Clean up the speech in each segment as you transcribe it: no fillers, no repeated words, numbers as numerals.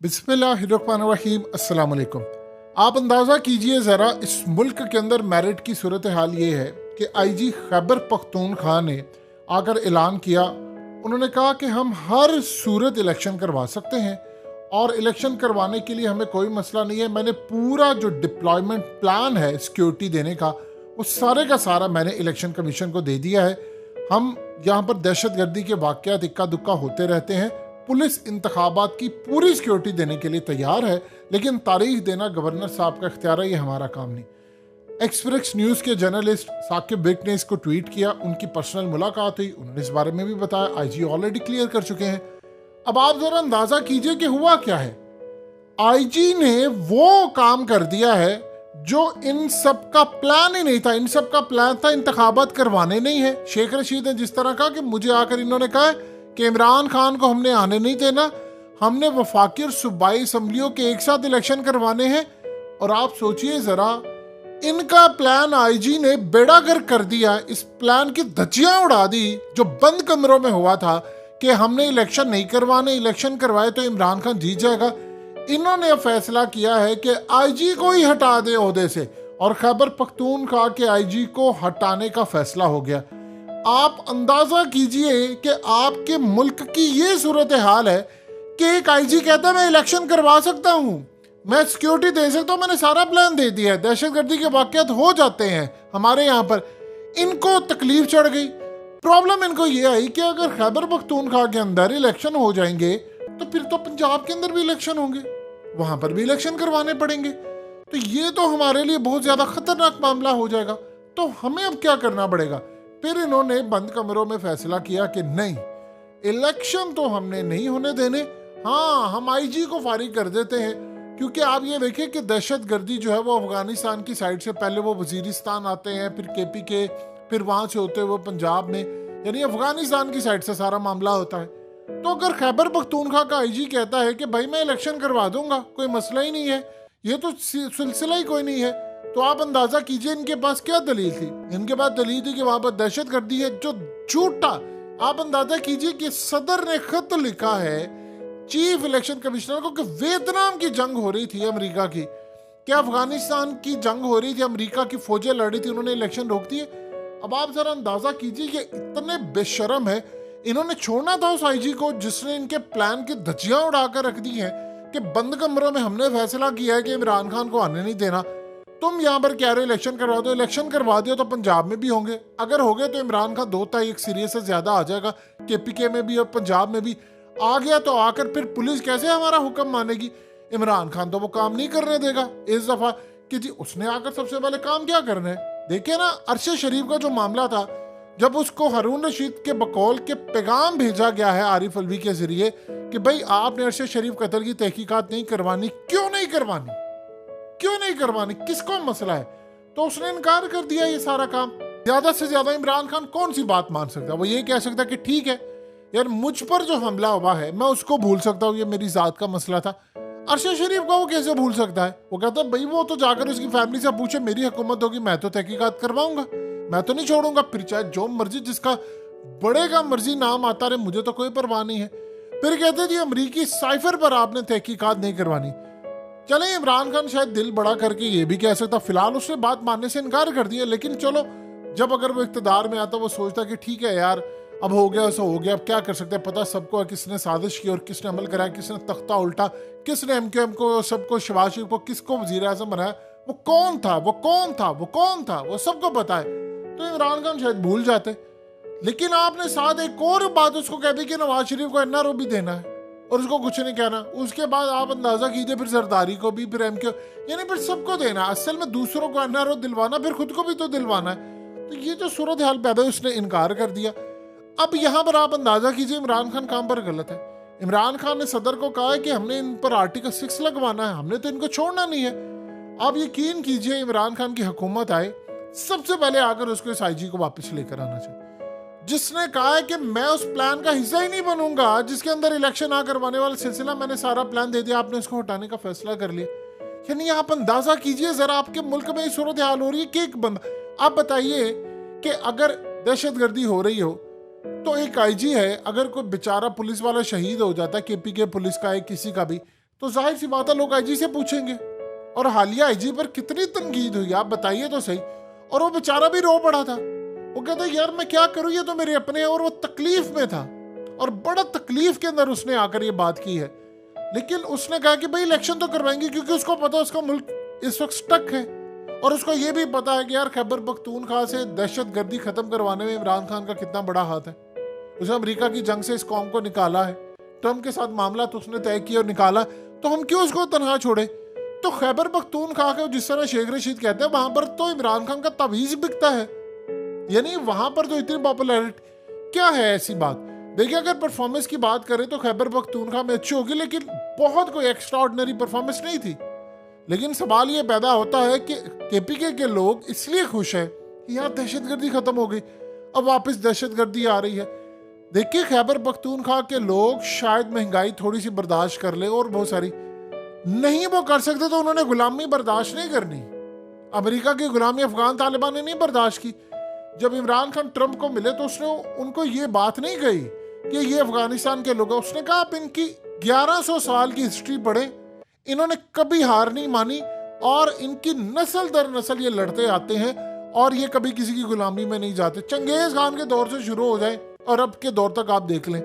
बिस्मिल्लाहिर्रहमानिर्रहीम। अस्सलाम वालेकुम। आप अंदाज़ा कीजिए ज़रा, इस मुल्क के अंदर मेरिट की सूरत हाल ये है कि आईजी खैबर पख्तूनख्वा ने आकर ऐलान किया। उन्होंने कहा कि हम हर सूरत इलेक्शन करवा सकते हैं और इलेक्शन करवाने के लिए हमें कोई मसला नहीं है। मैंने पूरा जो डिप्लॉयमेंट प्लान है सिक्योरिटी देने का, वो सारे का सारा मैंने इलेक्शन कमीशन को दे दिया है। हम यहाँ पर दहशतगर्दी के वाक़यात इक्का दुक्का होते रहते हैं। पुलिस इंतखाबात की पूरी सिक्योरिटी देने के लिए तैयार है, लेकिन तारीख देना गवर्नर साहब का इख्तियार है, ये हमारा काम नहीं। एक्सप्रेस न्यूज़ के जर्नलिस्ट साकिब बिक ने इसको ट्वीट किया। उनकी पर्सनल मुलाकात हुई, उन्होंने इस बारे में भी बताया। आईजी ऑलरेडी क्लियर कर चुके हैं। अब आप जरा अंदाजा कीजिए कि हुआ क्या है। आईजी ने वो काम कर दिया है जो इन सब का प्लान ही नहीं था। इन सब का प्लान था इंतखाबात करवाने नहीं है। शेख रशीद ने जिस तरह कहा कि मुझे आकर इन्होंने कहा कि इमरान खान को हमने आने नहीं देना, हमने वफाकी और सूबाई असम्बलियों के एक साथ इलेक्शन करवाने हैं। और आप सोचिए जरा, इनका प्लान आईजी ने बेड़ागर कर दिया। इस प्लान की धज्जियां उड़ा दी जो बंद कमरों में हुआ था कि हमने इलेक्शन नहीं करवाने, इलेक्शन करवाए तो इमरान खान जीत जाएगा। इन्होंने फैसला किया है कि आईजी को ही हटा दे ओहदे से, और खैबर पख्तूनख्वा के आईजी को हटाने का फैसला हो गया। आप अंदाजा कीजिए कि आपके मुल्क की ये सूरत हाल है कि एक आईजी कहता है मैं इलेक्शन करवा सकता हूं, मैं सिक्योरिटी दे सकता हूं, मैंने सारा प्लान दे दिया है, दहशतगर्दी के वाक़यात हो जाते हैं हमारे यहाँ पर। इनको तकलीफ चढ़ गई। प्रॉब्लम इनको ये आई कि अगर खैबर पख्तूनख्वा के अंदर इलेक्शन हो जाएंगे तो फिर तो पंजाब के अंदर भी इलेक्शन होंगे, वहां पर भी इलेक्शन करवाने पड़ेंगे। तो ये तो हमारे लिए बहुत ज्यादा खतरनाक मामला हो जाएगा। तो हमें अब क्या करना पड़ेगा? फिर इन्होंने बंद कमरों में फैसला किया कि नहीं, इलेक्शन तो हमने नहीं होने देने। हाँ, हम आईजी को फारिग कर देते हैं, क्योंकि आप ये देखिए कि दहशतगर्दी जो है वो अफगानिस्तान की साइड से पहले वो वजीरिस्तान आते हैं, फिर केपी के, फिर वहां से होते हुए पंजाब में, यानी अफगानिस्तान की साइड से सारा मामला होता है। तो अगर खैबर पख्तूनख्वा का आईजी कहता है कि भाई मैं इलेक्शन करवा दूंगा, कोई मसला ही नहीं है, ये तो सिलसिला ही कोई नहीं है, तो आप अंदाजा कीजिए इनके पास क्या दलील थी। इनके पास दलील थी कि वहां पर दहशतगर्दी है, जो झूठा। आप अंदाजा कीजिए कि सदर ने खत लिखा है चीफ इलेक्शन कमिश्नर को कि वियतनाम की जंग हो रही थी अमेरिका की, क्या अफगानिस्तान की जंग हो रही थी, अमेरिका की फौजें लड़ रही थी, उन्होंने इलेक्शन रोक दिए। अब आप जरा अंदाजा कीजिए कि इतने बेशरम है। इन्होंने छोड़ना था उस आईजी को जिसने इनके प्लान की धज्जियां उड़ाकर रख दी हैं कि बंद कमरों में हमने फैसला किया है कि इमरान खान को आने नहीं देना। तुम यहाँ पर कह रहे हो इलेक्शन करवा दो, इलेक्शन करवा दियो तो पंजाब में भी होंगे। अगर हो गए तो इमरान खान 2 सीरियस से ज्यादा आ जाएगा, केपीके में भी और पंजाब में भी आ गया तो आकर फिर पुलिस कैसे हमारा हुक्म मानेगी? इमरान खान तो वो काम नहीं करने देगा इस दफा कि जी उसने आकर सबसे पहले काम क्या करना है। देखिए ना, अरशद शरीफ का जो मामला था, जब उसको हारून रशीद के बकौल के पैगाम भेजा गया है आरिफ अलवी के जरिए कि भाई आपने अरशद शरीफ कत्ल की तहकीकात नहीं करवानी, क्यों नहीं करवानी, क्यों नहीं करवानी, किसको मसला है, तो उसने इनकार कर दिया ये सारा काम। ज्यादा से ज्यादा इमरान खान कौन सी बात मान सकता है? वो ये कह सकता है कि ठीक है यार, मुझ पर जो हमला हुआ है मैं उसको भूल सकता हूँ, ये मेरी जात का मसला था। अरशद शरीफ का वो कैसे भूल सकता है? वो कहता है भाई वो तो जाकर उसकी फैमिली से पूछे, मेरी हुकूमत होगी मैं तो तहकीकात करवाऊंगा, मैं तो नहीं छोड़ूंगा, फिर चाहे जो मर्जी जिसका बड़े का मर्जी नाम आता रहे, मुझे तो कोई परवाह नहीं है। फिर कहते जी अमरीकी साइफर पर आपने तहकीकात नहीं करवानी। चले, इमरान खान शायद दिल बड़ा करके ये भी कह सकता, फिलहाल उसने बात मानने से इनकार कर दिया, लेकिन चलो जब अगर वो इख्तिदार में आता वो सोचता कि ठीक है यार अब हो गया सो हो गया, अब क्या कर सकते हैं, पता सबको है किसने साजिश की और किसने अमल कराया, किसने तख्ता उल्टा, किसने एमक्यूएम को, सबको, शहबाज शरीफ को किसको वजीर आजम बनाया, वो कौन था, वो कौन था, वो कौन था, वो सबको पता है। तो इमरान खान शायद भूल जाते। लेकिन आपने साथ एक और बात उसको कह दी कि नवाज शरीफ को एनआरओ भी देना है और उसको कुछ नहीं कहना। उसके बाद आप अंदाजा कीजिए फिर जरदारी को भी, फिर एमक्यू, यानी फिर सबको देना। असल में दूसरों को एनआरओ दिलवाना, फिर खुद को भी तो दिलवाना है। तो ये जो सूरत हाल पैदा है, उसने इनकार कर दिया। अब यहाँ पर आप अंदाजा कीजिए इमरान खान काम पर गलत है। इमरान खान ने सदर को कहा है कि हमने इन पर आर्टिकल 6 लगवाना है, हमने तो इनको छोड़ना नहीं है। आप यकीन कीजिए इमरान खान की हुकूमत आए, सबसे पहले आकर उसको इस आईजी को वापस लेकर आना चाहिए, जिसने कहा है कि मैं उस प्लान का हिस्सा ही नहीं बनूंगा जिसके अंदर इलेक्शन ना करवाने वाला सिलसिला, मैंने सारा प्लान दे दिया, आपने उसको हटाने का फैसला कर लिया। यानी आप अंदाजा कीजिए जरा, आपके मुल्क में सूरत हाल हो रही है कि एक बंदा, आप बताइए कि अगर दहशतगर्दी हो रही हो तो एक आईजी है, अगर कोई बेचारा पुलिस वाला शहीद हो जाता है, केपी के पुलिस का है किसी का भी, तो जाहिर सी बात है लोग आईजी से पूछेंगे। और हालिया आईजी पर कितनी तनकीद हुई आप बताइए तो सही। और वो बेचारा भी रो पड़ा था। वो कहता यार मैं क्या करूं, ये तो मेरे अपने हैं। और वो तकलीफ में था और बड़ा तकलीफ के अंदर उसने आकर ये बात की है। लेकिन उसने कहा कि भाई इलेक्शन तो करवाएंगे, क्योंकि उसको पता है उसका मुल्क इस वक्त स्टक है। और उसको ये भी पता है कि यार खैबर पख्तूनख्वा से दहशतगर्दी खत्म करवाने में इमरान खान का कितना बड़ा हाथ है। उसने अमेरिका की जंग से इस कौम को निकाला है, ट्रम्प के साथ मामला तो उसने तय किया और निकाला, तो हम क्यों उसको तनहा छोड़े। तो खैबर पख्तूनख्वा के जिस तरह शेख रशीद कहते हैं वहां पर तो इमरान खान का तवीज बिकता है, यानी वहां पर तो इतनी पॉपुलैरिटी क्या है। ऐसी बात देखिए, अगर परफॉर्मेंस की बात करें तो खैबर पख्तूनख्वा में अच्छी होगी, लेकिन बहुत कोई एक्स्ट्रा ऑर्डिनरी परफॉर्मेंस नहीं थी। लेकिन सवाल ये पैदा होता है कि केपीके के लोग इसलिए खुश हैं कि यार दहशतगर्दी खत्म हो गई, अब वापस दहशतगर्दी आ रही है। देखिए खैबर पख्तूनख्वा के लोग शायद महंगाई थोड़ी सी बर्दाश्त कर ले और बहुत सारी नहीं वो कर सकते, तो उन्होंने गुलामी बर्दाश्त नहीं करनी। अमेरिका की गुलामी अफगान तालिबान ने नहीं बर्दाश्त की। जब इमरान खान ट्रंप को मिले तो उसने उनको ये बात नहीं कही कि ये अफगानिस्तान के लोग हैं। उसने कहा आप इनकी 1100 साल की हिस्ट्री पढ़ें, इन्होंने कभी हार नहीं मानी और इनकी नस्ल दर नस्ल ये लड़ते आते हैं और ये कभी किसी की गुलामी में नहीं जाते। चंगेज खान के दौर से शुरू हो जाए और अब के दौर तक आप देख लें,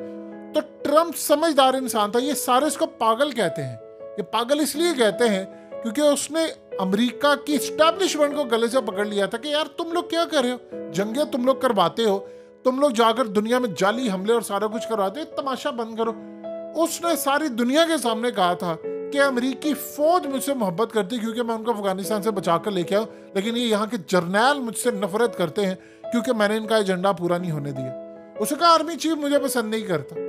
तो ट्रंप समझदार इंसान था। ये सारे इसको पागल कहते हैं। ये पागल इसलिए कहते हैं क्योंकि उसने अमेरिका की स्टैब्लिशमेंट को गले से पकड़ लिया था कि यार तुम लोग क्या कर रहे हो, जंगें तुम लोग करवाते हो, तुम लोग जाकर दुनिया में जाली हमले और सारा कुछ करवाते हो, तमाशा बंद करो। उसने सारी दुनिया के सामने कहा था कि अमेरिकी फौज मुझसे मोहब्बत करती क्योंकि मैं उनको अफगानिस्तान से बचा कर लेके आऊं, लेकिन ये यहाँ के जर्नैल मुझसे नफरत करते हैं क्योंकि मैंने इनका एजेंडा पूरा नहीं होने दिया। उसने कहा आर्मी चीफ मुझे पसंद नहीं करता।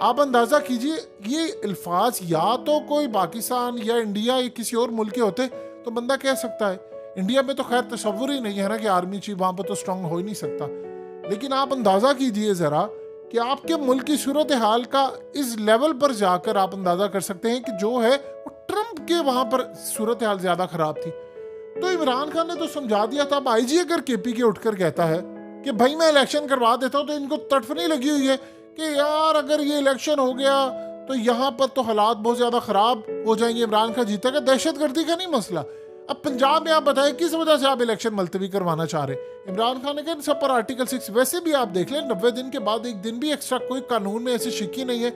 आप अंदाजा कीजिए, ये अल्फाज या तो कोई पाकिस्तान या इंडिया या किसी और मुल्क के होते तो बंदा कह सकता है। इंडिया में तो खैर तस्वुर ही नहीं है ना कि आर्मी चीफ वहां पर तो स्ट्रांग हो ही नहीं सकता। लेकिन आप अंदाजा कीजिए जरा कि आपके मुल्क की सूरत हाल का इस लेवल पर जाकर आप अंदाजा कर सकते हैं कि जो है वो ट्रंप के वहां पर सूरत हाल ज्यादा खराब थी। तो इमरान खान ने तो समझा दिया था। अब आईजी अगर केपी के उठकर कहता है कि भाई मैं इलेक्शन करवा देता हूं, तो इनको तड़फ नहीं लगी हुई है कि यार अगर ये इलेक्शन हो गया तो यहाँ पर तो हालात बहुत ज्यादा खराब हो जाएंगे, इमरान खान जीतेगा। दहशतगर्दी का नहीं मसला। अब पंजाब में आप बताएं किस वजह से आप इलेक्शन मुलतवी करवाना चाह रहे हैं। इमरान खान ने कहा सब पर आर्टिकल 6, वैसे भी आप देख लें 90 दिन के बाद एक दिन भी एक्स्ट्रा कोई कानून में ऐसी शिक्की नहीं है।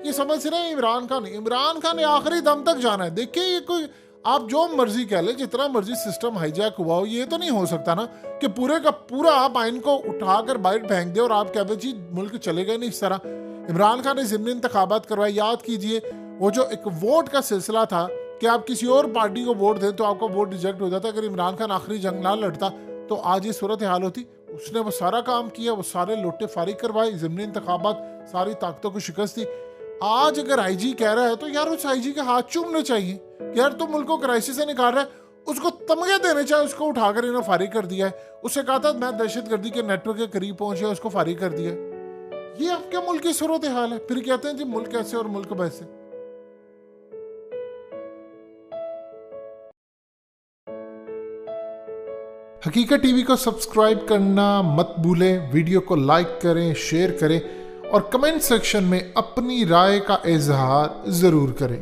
ये समझ रहे हैं इमरान खान ने आखिरी दम तक जाना है। देखिए ये कोई आप जो मर्जी कह ले, जितना मर्जी सिस्टम हाईजैक हुआ हो, ये तो नहीं हो सकता ना कि पूरे का पूरा आप आइन को उठाकर बाहर फेंक दे और आप कह जी मुल्क चलेगा नहीं इस तरह। इमरान खान ने ज़िमनी इंतखाबात करवाए। याद कीजिए वो जो एक वोट का सिलसिला था कि आप किसी और पार्टी को वोट दें तो आपका वोट रिजेक्ट हो जाता। अगर इमरान खान आखिरी जंग ना लड़ता तो आज ये सूरत हाल होती। उसने वो सारा काम किया, वो सारे लोटे फारिग करवाए, ज़िमनी इंतखाबात, सारी ताकतों को शिकस्त दी। आज अगर आईजी कह रहा है तो यार उस आईजी के हाथ चूमने चाहिए। यार तुम मुल्क को क्राइसिस से निकाल रहा है, उसको तमगे देने चाहिए। उसको उठाकर इन्होंने फारिग कर दिया है। उससे कहा था मैं दहशतगर्दी के नेटवर्क के करीब पहुंचे, उसको फारिग कर दिया। ये आपके मुल्क की सूरत हाल है। फिर कहते हैं जी मुल्क ऐसे और मुल्क वैसे। हकीकत टीवी को सब्सक्राइब करना मत भूलें। वीडियो को लाइक करें, शेयर करें और कमेंट सेक्शन में अपनी राय का इजहार जरूर करें।